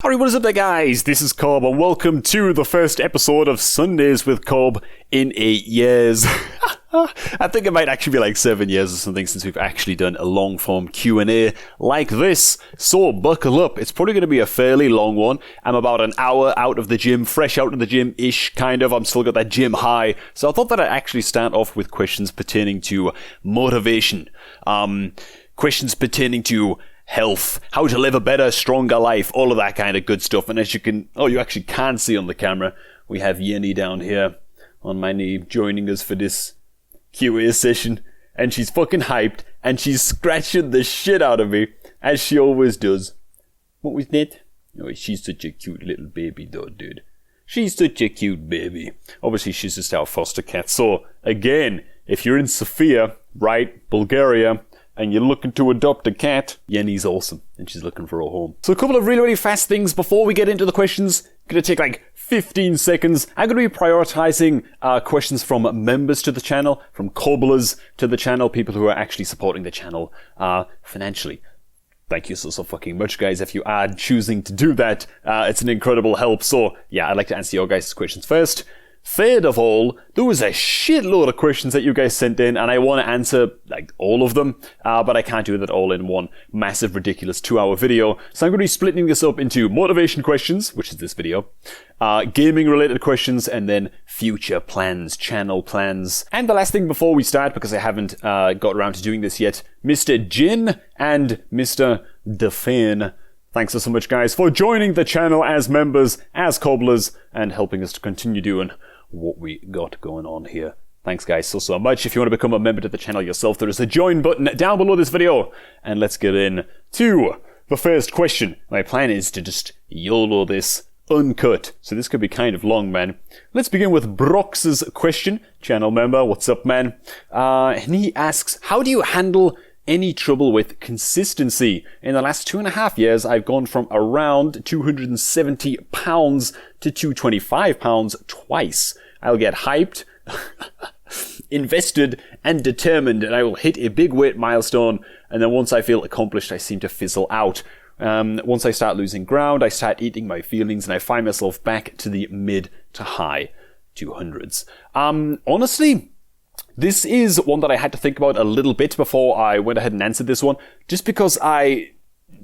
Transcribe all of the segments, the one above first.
Howdy, what is up there, guys? This is Cob, and welcome to the first episode of Sundays with Cob in 8 years. I think it might actually be like 7 years or something since we've actually done a long-form Q&A like this. So buckle up. It's probably going to be a fairly long one. I'm about an hour out of the gym, fresh out of the gym-ish, kind of. I'm still got that gym high. So I thought that I'd actually start off with questions pertaining to motivation. Questions pertaining to health, how to live a better, stronger life, all of that kind of good stuff. And as you can, you actually can't see on the camera, we have Yenny down here on my knee joining us for this Q&A session. And she's fucking hyped, and she's scratching the shit out of me, as she always does. What was that? Oh, she's such a cute little baby though, dude. She's such a cute baby. Obviously, she's just our foster cat. So, again, if you're in Sofia, right, Bulgaria, and you're looking to adopt a cat, Yenny's awesome, and she's looking for a home. So a couple of really fast things before we get into the questions. Gonna take like 15 seconds. I'm gonna be prioritizing questions from members to the channel, from cobblers to the channel, people who are actually supporting the channel financially. Thank you so fucking much, guys. If you are choosing to do that, it's an incredible help. So yeah, I'd like to answer your guys' questions first. Third of all, there was a shitload of questions that you guys sent in, and I want to answer like all of them, but I can't do that all in one massive, ridiculous 2-hour video. So I'm going to be splitting this up into motivation questions, which is this video, gaming-related questions, and then future plans, channel plans. And the last thing before we start, because I haven't got around to doing this yet, Mr. Jin and Mr. Defane. Thanks so much, guys, for joining the channel as members, as cobblers, and helping us to continue doing what we got going on here. Thanks, guys, so much. If you want to become a member to the channel yourself, there is a join button down below this video. And let's get in to the first question. My plan is to just YOLO this uncut. So this could be kind of long, man. Let's begin with Brox's question. Channel member, what's up, man? And he asks, how do you handle any trouble with consistency? In the last 2.5 years, I've gone from around 270 pounds to 225 pounds twice. I'll get hyped, invested, and determined, and I will hit a big weight milestone, and then once I feel accomplished, I seem to fizzle out. Once I start losing ground, I start eating my feelings, and I find myself back to the mid to high 200s. Honestly, this is one that I had to think about a little bit before I went ahead and answered this one, just because I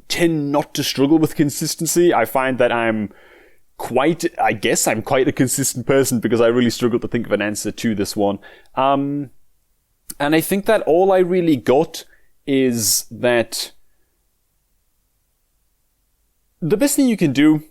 tend not to struggle with consistency. I find that I'm quite a consistent person because I really struggle to think of an answer to this one. And I think that all I really got is that the best thing you can do,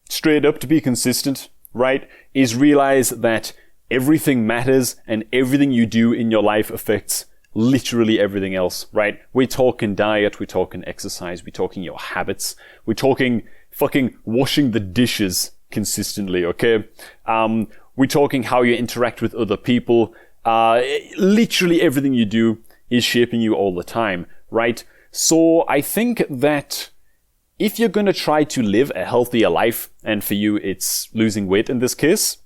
straight up, to be consistent, right, is realize that everything matters, and everything you do in your life affects literally everything else, right? We're talking diet, we're talking exercise, we're talking your habits, we're talking fucking washing the dishes consistently, okay? We're talking how you interact with other people. Literally everything you do is shaping you all the time, right? So I think that if you're gonna try to live a healthier life, and for you it's losing weight in this case,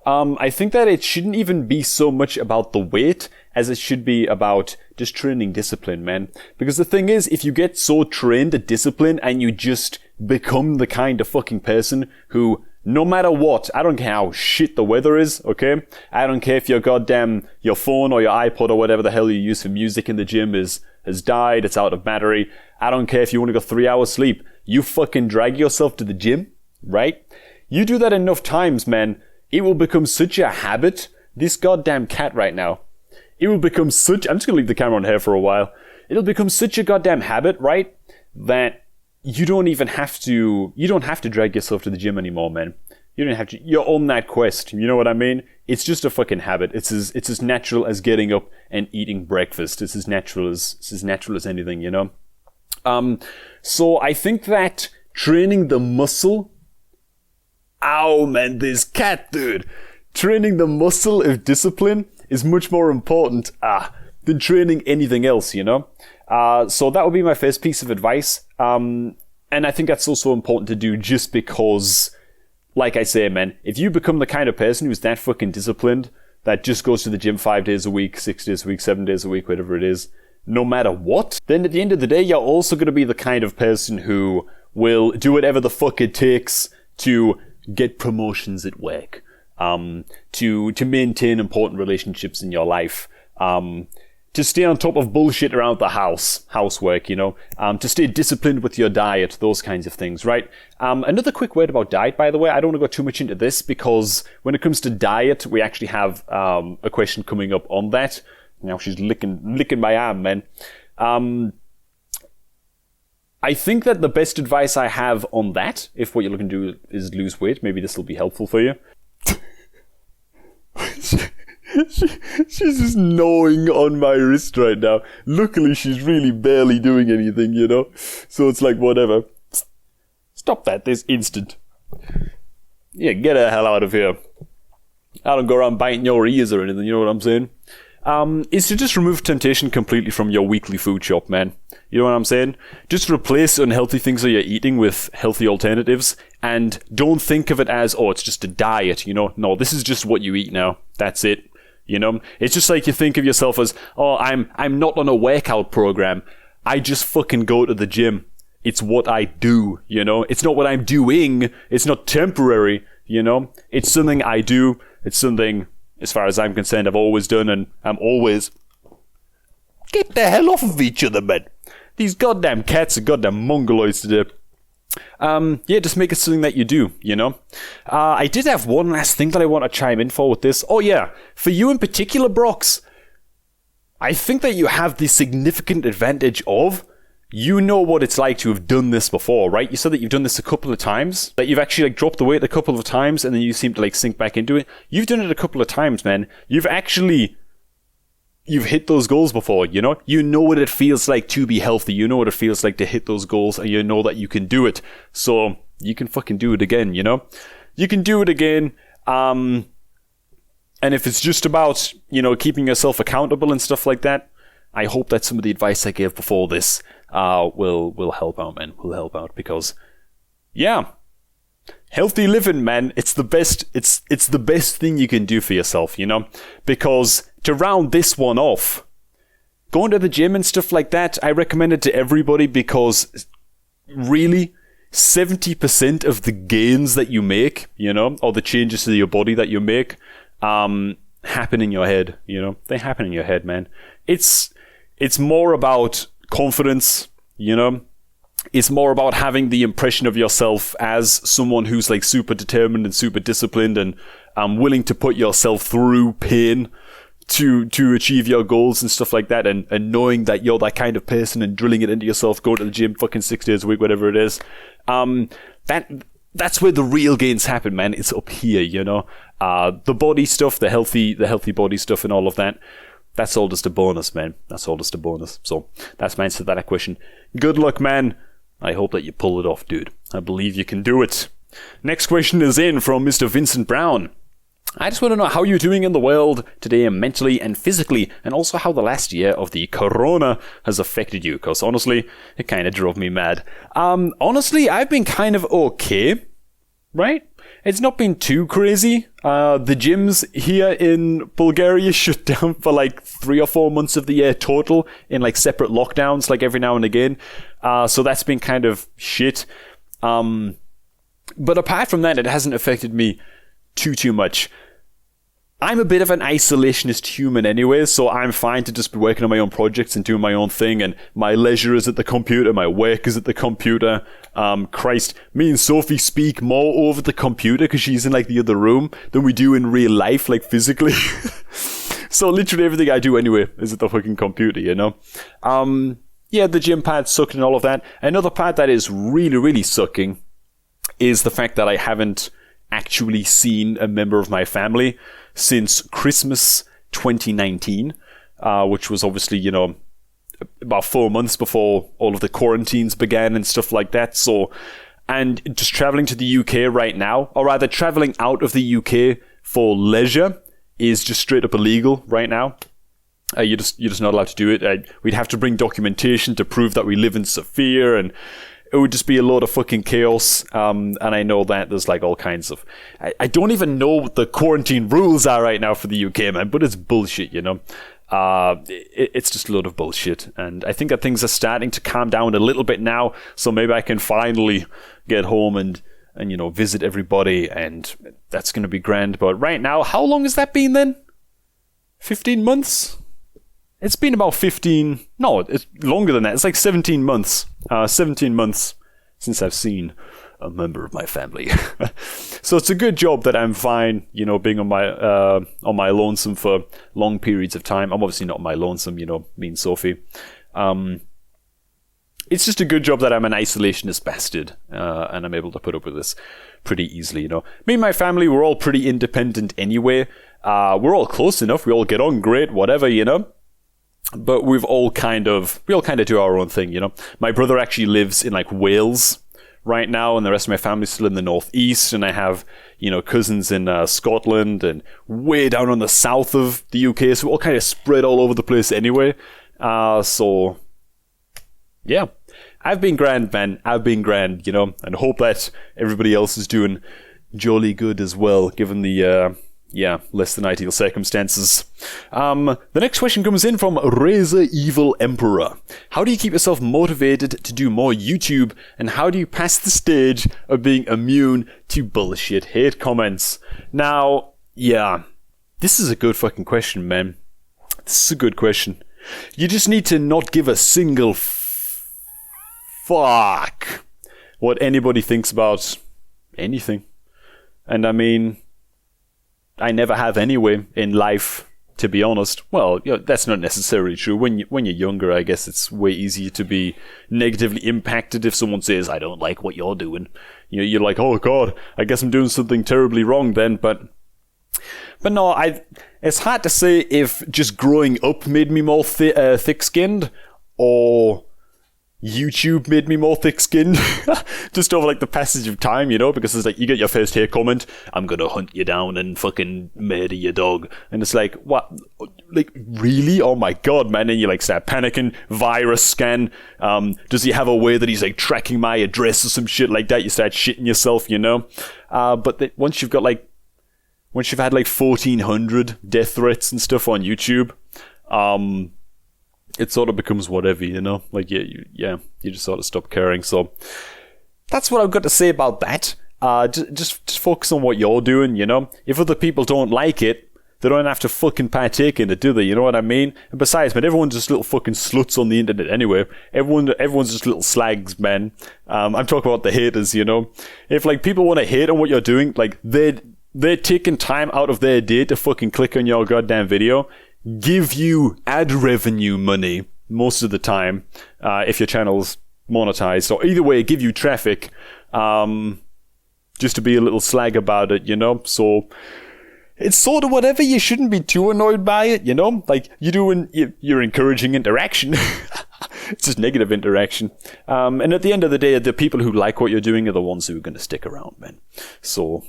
I think that it shouldn't even be so much about the weight as it should be about just training discipline, man. Because the thing is, if you get so trained at discipline and you just become the kind of fucking person who, no matter what, I don't care how shit the weather is, okay? I don't care if your phone or your iPod or whatever the hell you use for music in the gym has died, it's out of battery. I don't care if you want to go 3 hours sleep. You fucking drag yourself to the gym, right? You do that enough times, man. It will become such a habit. This goddamn cat right now. It will become such... I'm just going to leave the camera on here for a while. It'll become such a goddamn habit, right? That you don't have to drag yourself to the gym anymore, man. You don't have to... You're on that quest. You know what I mean? It's just a fucking habit. It's as natural as getting up and eating breakfast. It's as natural as anything, you know? So I think that training the muscle... Ow, man, this cat, dude. Training the muscle of discipline is much more important than training anything else, you know? So that would be my first piece of advice. And I think that's also important to do just because, like I say, man, if you become the kind of person who's that fucking disciplined, that just goes to the gym 5 days a week, 6 days a week, 7 days a week, whatever it is, no matter what, then at the end of the day, you're also going to be the kind of person who will do whatever the fuck it takes to get promotions at work, to maintain important relationships in your life, to stay on top of bullshit around the housework, to stay disciplined with your diet, those kinds of things, right? Another quick word about diet, by the way. I don't want to go too much into this because when it comes to diet, we actually have a question coming up on that. Now she's licking my arm, man. I think that the best advice I have on that, if what you're looking to do is lose weight, maybe this will be helpful for you. She's just gnawing on my wrist right now. Luckily, she's really barely doing anything, So it's like, whatever. Stop that this instant. Yeah, get the hell out of here. I don't go around biting your ears or anything, you know what I'm saying? Is to just remove temptation completely from your weekly food shop, man. You know what I'm saying? Just replace unhealthy things that you're eating with healthy alternatives, and don't think of it as, it's just a diet, No, this is just what you eat now. That's it. It's just like you think of yourself as, I'm not on a workout program. I just fucking go to the gym. It's what I do, It's not what I'm doing. It's not temporary, It's something I do. It's something, as far as I'm concerned, I've always done, and I'm always... Get the hell off of each other, man. These goddamn cats are goddamn mongoloids today. Just make it something that you do, I did have one last thing that I want to chime in for with this. Oh yeah, for you in particular, Brox, I think that you have the significant advantage of, you know what it's like to have done this before, right? You said that you've done this a couple of times, that you've actually dropped the weight a couple of times, and then you seem to sink back into it. You've done it a couple of times, man. You've hit those goals before, You know what it feels like to be healthy. You know what it feels like to hit those goals, and you know that you can do it. So you can fucking do it again, You can do it again. And if it's just about, keeping yourself accountable and stuff like that, I hope that some of the advice I gave before this will help out, man. Will help out because, yeah. Healthy living, man, it's the best thing you can do for yourself, Because to round this one off, going to the gym and stuff like that, I recommend it to everybody because really 70% of the gains that you make, or the changes to your body that you make, happen in your head, They happen in your head, man. It's more about confidence, It's more about having the impression of yourself as someone who's super determined and super disciplined and willing to put yourself through pain to achieve your goals and stuff like that, and knowing that you're that kind of person and drilling it into yourself, going to the gym fucking 6 days a week, whatever it is. That's where the real gains happen, man. It's up here, the body stuff, the healthy body stuff and all of that. That's all just a bonus, man. That's all just a bonus. So that's my answer to that question. Good luck, man. I hope that you pull it off, dude. I believe you can do it. Next question is in from Mr. Vincent Brown. I just want to know how you're doing in the world today mentally and physically, and also how the last year of the corona has affected you, because honestly, it kind of drove me mad. Honestly, I've been kind of okay, right? It's not been too crazy. The gyms here in Bulgaria shut down for 3 or 4 months of the year total in separate lockdowns, every now and again. So that's been kind of shit. But apart from that, it hasn't affected me too much. I'm a bit of an isolationist human anyway, so I'm fine to just be working on my own projects and doing my own thing, and my leisure is at the computer, my work is at the computer. Christ, me and Sophie speak more over the computer because she's in the other room than we do in real life, physically. So literally everything I do anyway is at the fucking computer, Yeah, the gym part's sucking and all of that. Another part that is really, really sucking is the fact that I haven't actually seen a member of my family since Christmas 2019, which was obviously, about 4 months before all of the quarantines began and stuff like that. So, and just traveling to the UK right now, or rather traveling out of the UK for leisure, is just straight up illegal right now. You're just not allowed to do it. We'd have to bring documentation to prove that we live in Sofia, and it would just be a load of fucking chaos. And I know that there's all kinds of... I don't even know what the quarantine rules are right now for the UK, man, but it's bullshit, It's just a load of bullshit. And I think that things are starting to calm down a little bit now, so maybe I can finally get home and visit everybody, and that's going to be grand. But right now, how long has that been then? 15 months? It's been about 15... No, it's longer than that. It's like 17 months. 17 months since I've seen a member of my family. So it's a good job that I'm fine, being on my lonesome for long periods of time. I'm obviously not on my lonesome, me and Sophie. It's just a good job that I'm an isolationist bastard, and I'm able to put up with this pretty easily, Me and my family, we're all pretty independent anyway. We're all close enough. We all get on great, whatever, But we all kind of do our own thing, My brother actually lives in like Wales right now, and the rest of my family's still in the northeast, and I have, cousins in Scotland and way down on the south of the UK, so we're all kind of spread all over the place anyway. So, yeah. I've been grand, man. I've been grand, and hope that everybody else is doing jolly good as well, given the, less than ideal circumstances. The next question comes in from Razor Evil Emperor. How do you keep yourself motivated to do more YouTube, and how do you pass the stage of being immune to bullshit hate comments? Now, this is a good fucking question, man. This is a good question. You just need to not give a single fuck what anybody thinks about anything. And I mean, I never have anyway in life, to be honest. Well, that's not necessarily true. When you're younger, I guess it's way easier to be negatively impacted if someone says, I don't like what you're doing. You're like, oh God, I guess I'm doing something terribly wrong then. But no, it's hard to say if just growing up made me more thick-skinned, or YouTube made me more thick-skinned just over like the passage of time, because it's like you get your first hate comment, I'm gonna hunt you down and fucking murder your dog, and it's like, what, like, really? Oh my God, man. And you like start panicking. Virus scan, does he have a way that he's like tracking my address or some shit like that? You start shitting yourself, but once you've had like 1,400 death threats and stuff on YouTube, it sort of becomes whatever, like, you just sort of stop caring. So that's what I've got to say about that. Just focus on what you're doing, If other people don't like it, they don't have to fucking partake in it, do they? You know what I mean? And besides, man, everyone's just little fucking sluts on the internet anyway. Everyone's just little slags, man. I'm talking about the haters, If like people want to hate on what you're doing, like they're taking time out of their day to fucking click on your goddamn video, give you ad revenue money most of the time, if your channel's monetized, or either way, give you traffic, just to be a little slag about it, So it's sort of whatever. You shouldn't be too annoyed by it, Like you're encouraging interaction. It's just negative interaction. And at the end of the day, the people who like what you're doing are the ones who are going to stick around, man. So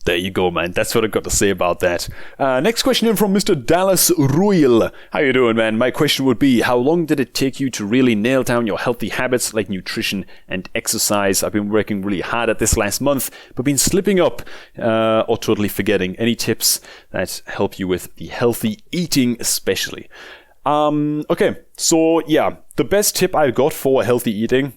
there you go, man. That's what I've got to say about that. Next question in from Mr. Dallas Royal. How you doing, man? My question would be, how long did it take you to really nail down your healthy habits like nutrition and exercise? I've been working really hard at this last month, but been slipping up or totally forgetting. Any tips that help you with the healthy eating especially? Okay, so yeah, the best tip I've got for healthy eating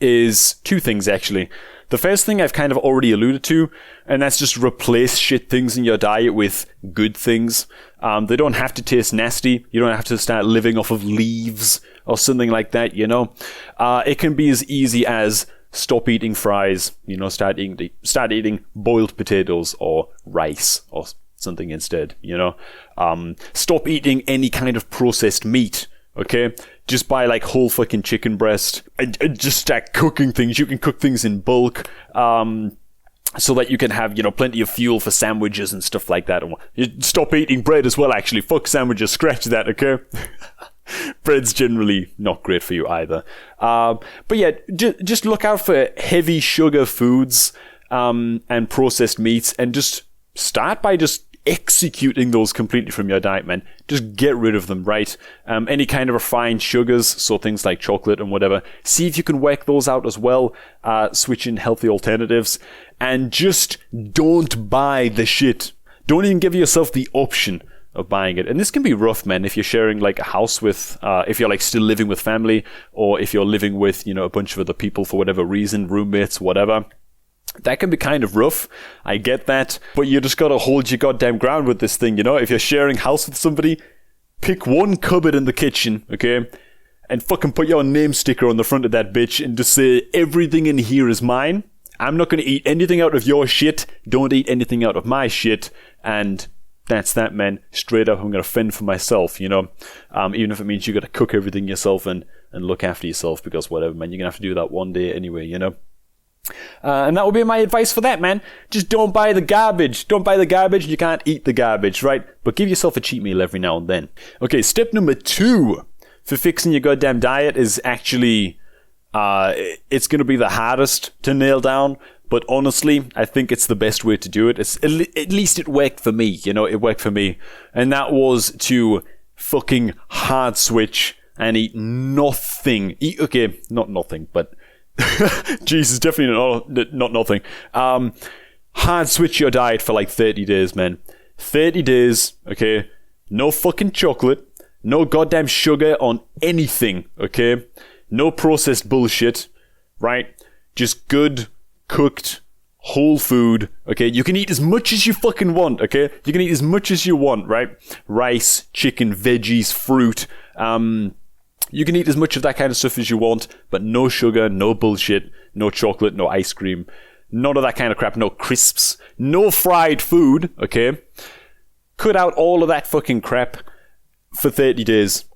is two things, actually. The first thing I've kind of already alluded to, and that's just replace shit things in your diet with good things. They don't have to taste nasty. You don't have to start living off of leaves or something like that, It can be as easy as stop eating fries, start eating boiled potatoes or rice or something instead, Stop eating any kind of processed meat, okay? Just buy like whole fucking chicken breast and just start cooking things. You can cook things in bulk, so that you can have, plenty of fuel for sandwiches and stuff like that. You stop eating bread as well, actually. Fuck sandwiches, scratch that, okay? Bread's generally not great for you either. But yeah, just look out for heavy sugar foods, and processed meats, and just start by just executing those completely from your diet, man. Just get rid of them, right? Any kind of refined sugars, so things like chocolate and whatever, see if you can work those out as well. Switch in healthy alternatives, and just don't buy the shit. Don't even give yourself the option of buying it. And this can be rough, man, if you're sharing like a house with, if you're like still living with family, or if you're living with, a bunch of other people for whatever reason, roommates, whatever. That can be kind of rough. I get that. But you just gotta hold your goddamn ground with this thing, If you're sharing house with somebody, pick one cupboard in the kitchen, okay? And fucking put your name sticker on the front of that bitch and just say, everything in here is mine. I'm not gonna eat anything out of your shit. Don't eat anything out of my shit. And that's that, man. Straight up, I'm gonna fend for myself, even if it means you gotta cook everything yourself and look after yourself, because whatever, man, you're gonna have to do that one day anyway, And that would be my advice for that, man. Just don't buy the garbage. Don't buy the garbage. You can't eat the garbage, right? But give yourself a cheat meal every now and then. Okay, step number 2 for fixing your goddamn diet is actually, it's going to be the hardest to nail down. But honestly, I think it's the best way to do it. At least it worked for me, it worked for me. And that was to fucking hard switch and eat nothing. Okay, not nothing, but... Jesus, definitely not nothing. Hard switch your diet for like 30 days, man. 30 days, okay? No fucking chocolate. No goddamn sugar on anything, okay? No processed bullshit, right? Just good, cooked, whole food, okay? You can eat as much as you fucking want, okay? You can eat as much as you want, right? Rice, chicken, veggies, fruit, you can eat as much of that kind of stuff as you want, but no sugar, no bullshit, no chocolate, no ice cream, none of that kind of crap, no crisps, no fried food, okay? Cut out all of that fucking crap for 30 days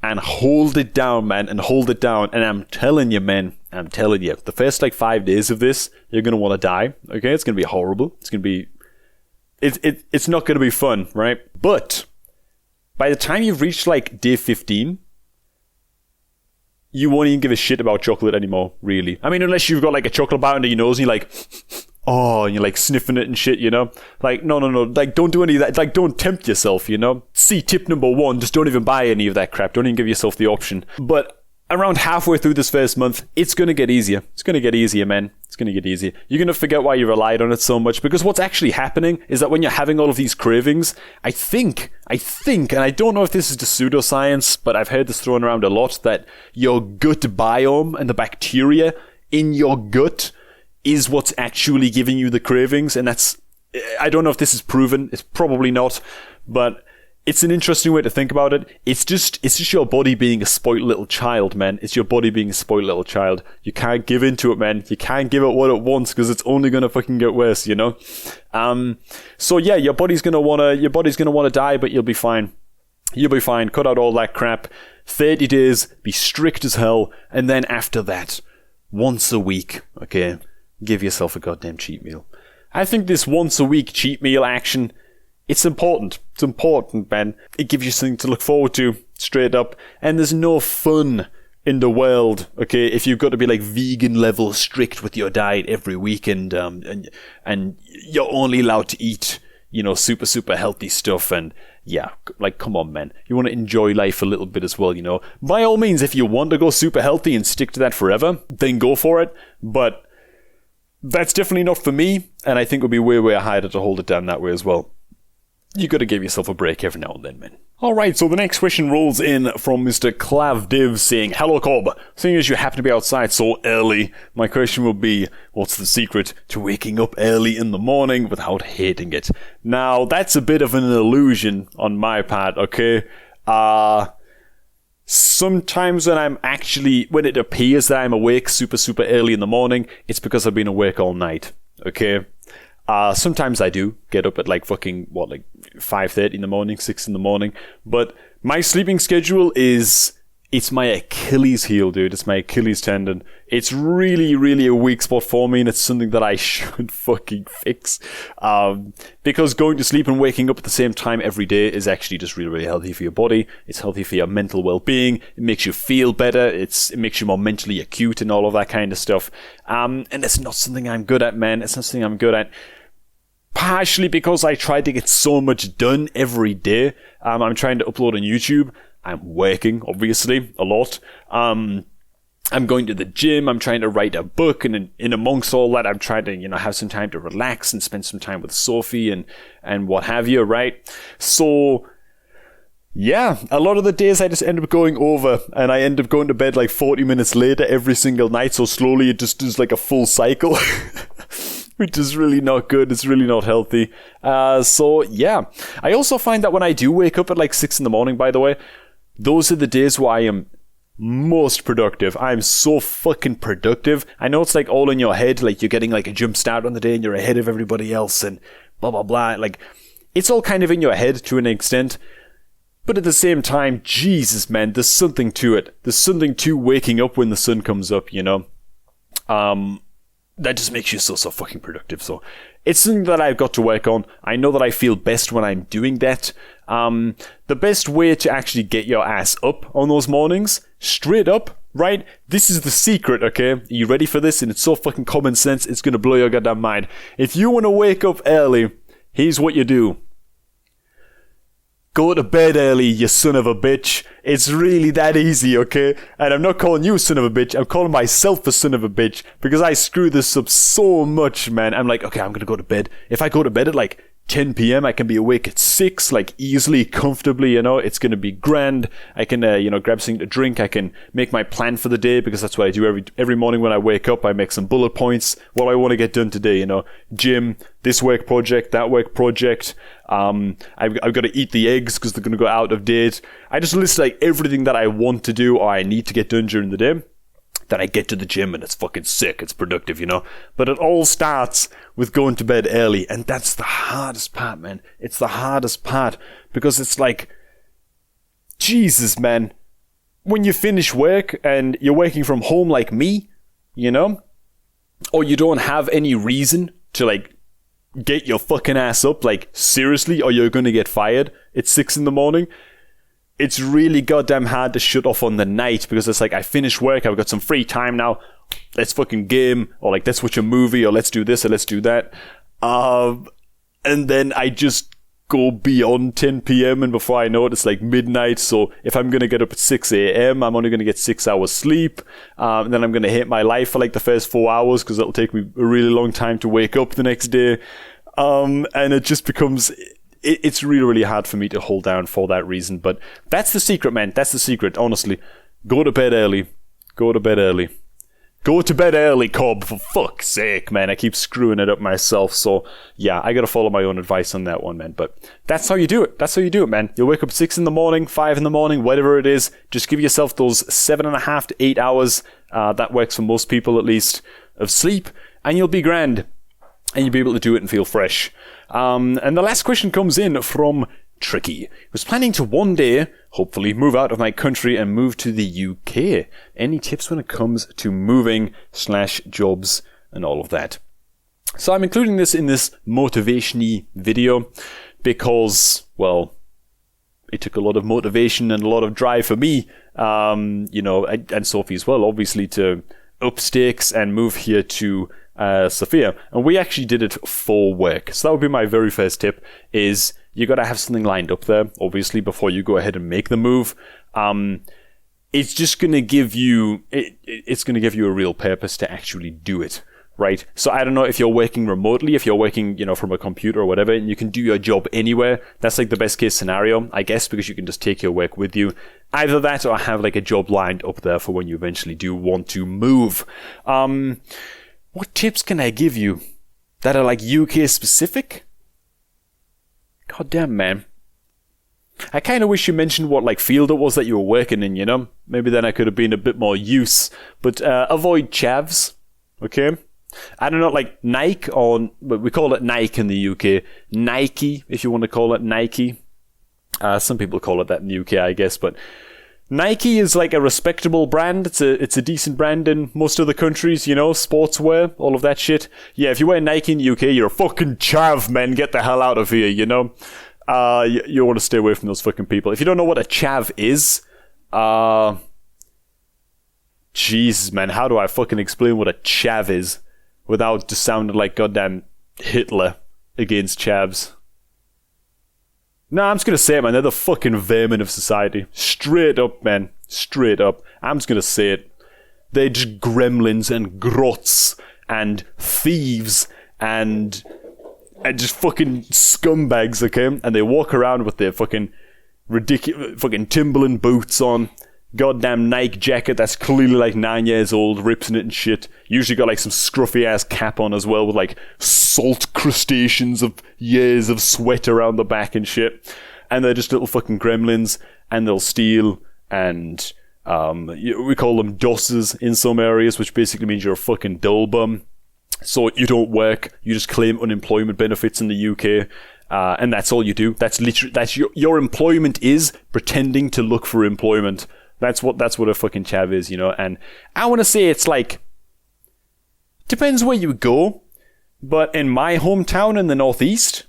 and hold it down, man, and hold it down. And I'm telling you, man, the first like 5 days of this, you're going to want to die, okay? It's going to be horrible. It's going to be... It's not going to be fun, right? But by the time you've reached like day 15... you won't even give a shit about chocolate anymore, really. I mean, unless you've got like a chocolate bar under your nose and you're like, oh, and you're like sniffing it and shit, Like, no. Like, don't do any of that. Like, don't tempt yourself, See, tip number 1, just don't even buy any of that crap. Don't even give yourself the option. But around halfway through this first month, it's going to get easier. It's going to get easier, man. It's going to get easier. You're going to forget why you relied on it so much, because what's actually happening is that when you're having all of these cravings, I think, and I don't know if this is just pseudoscience, but I've heard this thrown around a lot, that your gut biome and the bacteria in your gut is what's actually giving you the cravings. And that's, I don't know if this is proven. It's probably not, but it's an interesting way to think about it. It's just your body being a spoiled little child, man. It's your body being a spoiled little child. You can't give into it, man. You can't give it what it wants, because it's only gonna fucking get worse, So yeah, your body's gonna wanna die, but you'll be fine. You'll be fine. Cut out all that crap. 30 days, be strict as hell, and then after that, once a week, okay, give yourself a goddamn cheat meal. I think this once a week cheat meal action, it's important. It's important, man. It gives you something to look forward to, straight up. And there's no fun in the world, okay, if you've got to be like vegan level strict with your diet every weekend, and you're only allowed to eat, super, super healthy stuff. And yeah, like, come on, man. You want to enjoy life a little bit as well, By all means, if you want to go super healthy and stick to that forever, then go for it. But that's definitely not for me. And I think it would be way, way harder to hold it down that way as well. You got to give yourself a break every now and then, man. Alright, so the next question rolls in from Mr. Clavdiv saying, "Hello, Cobb. Seeing as you happen to be outside so early, my question will be, what's the secret to waking up early in the morning without hating it?" Now, that's a bit of an illusion on my part, okay? Sometimes when it appears that I'm awake super, super early in the morning, it's because I've been awake all night, okay? Sometimes I do get up at like 5:30 in the morning, 6 in the morning. But my sleeping schedule it's my Achilles heel, dude. It's my Achilles tendon. It's really, really a weak spot for me, and it's something that I should fucking fix. Because going to sleep and waking up at the same time every day is actually just really, really healthy for your body. It's healthy for your mental well-being. It makes you feel better. It makes you more mentally acute and all of that kind of stuff. And it's not something I'm good at, man. It's not something I'm good at. Partially because I try to get so much done every day. I'm trying to upload on YouTube. I'm working, obviously, a lot. I'm going to the gym, I'm trying to write a book, and in amongst all that, I'm trying to, have some time to relax and spend some time with Sophie and what have you, right? So, yeah, a lot of the days I just end up going over, and I end up going to bed like 40 minutes later every single night, so slowly it just does like a full cycle, which is really not good, it's really not healthy. So, yeah. I also find that when I do wake up at like 6 in the morning, by the way, those are the days where I am most productive. I'm so fucking productive. I know it's like all in your head, like you're getting like a jump start on the day and you're ahead of everybody else and blah blah blah. Like it's all kind of in your head to an extent, but at the same time, Jesus man, there's something to it. There's something to waking up when the sun comes up, that just makes you so fucking productive. So it's something that I've got to work on. I know that I feel best when I'm doing that. The best way to actually get your ass up on those mornings, straight up, right? This is the secret, okay? Are you ready for this? And it's so fucking common sense, it's gonna blow your goddamn mind. If you wanna wake up early, here's what you do. Go to bed early, you son of a bitch. It's really that easy, okay? And I'm not calling you a son of a bitch, I'm calling myself a son of a bitch, because I screw this up so much, man. I'm like, okay, I'm gonna go to bed. If I go to bed at like 10 p.m. I can be awake at 6, like easily, comfortably, it's going to be grand. I can, grab something to drink. I can make my plan for the day because that's what I do every morning when I wake up. I make some bullet points. What I want to get done today, gym, this work project, that work project. I've got to eat the eggs because they're going to go out of date. I just list like everything that I want to do or I need to get done during the day. Then I get to the gym and it's fucking sick, it's productive, But it all starts with going to bed early, and that's the hardest part, man. It's the hardest part, because it's like, Jesus, man. When you finish work and you're working from home like me, or you don't have any reason to like get your fucking ass up, like seriously, or you're gonna get fired at 6 in the morning. It's really goddamn hard to shut off on the night because it's like, I finished work, I've got some free time now, let's fucking game, or like, let's watch a movie, or let's do this, or let's do that. And then I just go beyond 10 p.m. and before I know it, it's like midnight. So if I'm going to get up at 6 a.m., I'm only going to get 6 hours sleep. And then I'm going to hate my life for like the first 4 hours because it'll take me a really long time to wake up the next day. And it just becomes... It's really, really hard for me to hold down for that reason. But that's the secret, man. That's the secret, honestly. Go to bed early. Go to bed early. Go to bed early, Cobb, for fuck's sake, man. I keep screwing it up myself. So, yeah, I gotta follow my own advice on that one, man. But that's how you do it. That's how you do it, man. You'll wake up 6 in the morning, 5 in the morning, whatever it is. Just give yourself those 7.5 to 8 hours. That works for most people, at least, of sleep. And you'll be grand. And you'll be able to do it and feel fresh. And the last question comes in from Tricky, who's planning to one day, hopefully, move out of my country and move to the UK. Any tips when it comes to moving / jobs and all of that? So I'm including this in this motivation-y video because, well, it took a lot of motivation and a lot of drive for me, and Sophie as well, obviously, to up stakes and move here to Sophia. And we actually did it for work. So that would be my very first tip, is you got to have something lined up there, obviously, before you go ahead and make the move. It's just going to give you, it's going to give you a real purpose to actually do it, right? So I don't know if you're working remotely, if you're working, from a computer or whatever, and you can do your job anywhere. That's like the best case scenario, I guess, because you can just take your work with you. Either that or have like a job lined up there for when you eventually do want to move. What tips can I give you that are like UK specific? God damn, man. I kind of wish you mentioned what like field it was that you were working in, Maybe then I could have been a bit more use. But avoid chavs, okay? I don't know, like Nike, or we call it Nike in the UK. Nike, if you want to call it Nike. Some people call it that in the UK, I guess, but Nike is like a respectable brand. It's a decent brand in most of the countries, sportswear, all of that shit. Yeah, if you wear Nike in the UK, you're a fucking chav, man. Get the hell out of here, you want to stay away from those fucking people. If you don't know what a chav is, Jesus, man, how do I fucking explain what a chav is without just sounding like goddamn Hitler against chavs? Nah, I'm just gonna say it, man. They're the fucking vermin of society. Straight up, man. Straight up. I'm just gonna say it. they're just gremlins and grots and thieves and just fucking scumbags, okay? And they walk around with their fucking ridiculous fucking Timberland boots on, goddamn Nike jacket that's clearly like 9 years old, rips in it and shit. Usually got like some scruffy ass cap on as well with like salt crustaceans of years of sweat around the back and shit. And they're just little fucking gremlins, and they'll steal, and we call them dosses in some areas, which basically means you're a fucking dull bum. So you don't work, you just claim unemployment benefits in the UK, and that's all you do. That's your employment is pretending to look for employment. That's what a fucking chav is, you know. And I want to say it's like, depends where you go, but in my hometown in the northeast,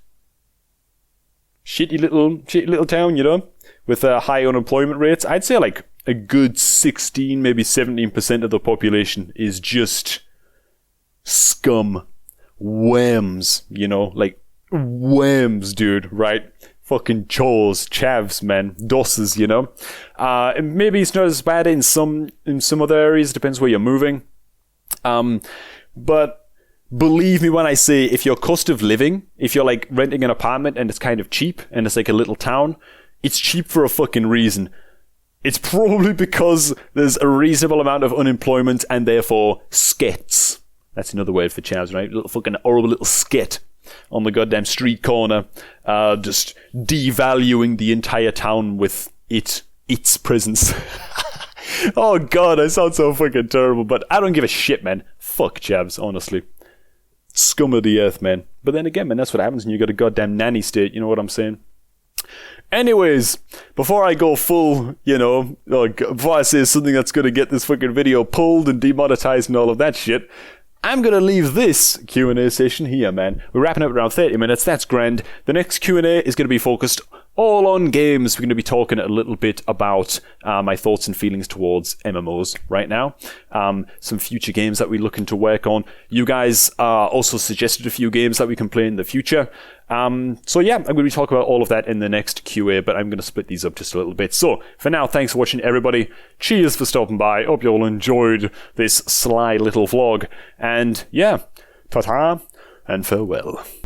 shitty little town, you know, with high unemployment rates, I'd say like a good 16, maybe 17% of the population is just scum, worms, you know, like worms, dude, right? Fucking chores, chavs, man, dosses, you know. Maybe it's not as bad in some other areas. Depends where you're moving. But believe me when I say, if your cost of living, if you're like renting an apartment and it's kind of cheap and it's like a little town, it's cheap for a fucking reason. It's probably because there's a reasonable amount of unemployment and therefore skets. That's another word for chavs, right? Little fucking horrible little sket on the goddamn street corner, just devaluing the entire town with its presence. Oh god, I sound so fucking terrible, but I don't give a shit, man. Fuck chavs, honestly. Scum of the earth, man. But then again, man, that's what happens when you got a goddamn nanny state, you know what I'm saying? Anyways, before I go full, you know, before I say something that's going to get this fucking video pulled and demonetized and all of that shit, I'm going to leave this Q&A session here, man. We're wrapping up around 30 minutes. That's grand. The next Q&A is going to be focused all on games. We're going to be talking a little bit about my thoughts and feelings towards MMOs right now. Some future games that we're looking to work on. You guys also suggested a few games that we can play in the future. So yeah, I'm going to be talking about all of that in the next QA, but I'm going to split these up just a little bit. So for now, thanks for watching, everybody. Cheers for stopping by. Hope you all enjoyed this sly little vlog. And yeah, ta-ta and farewell.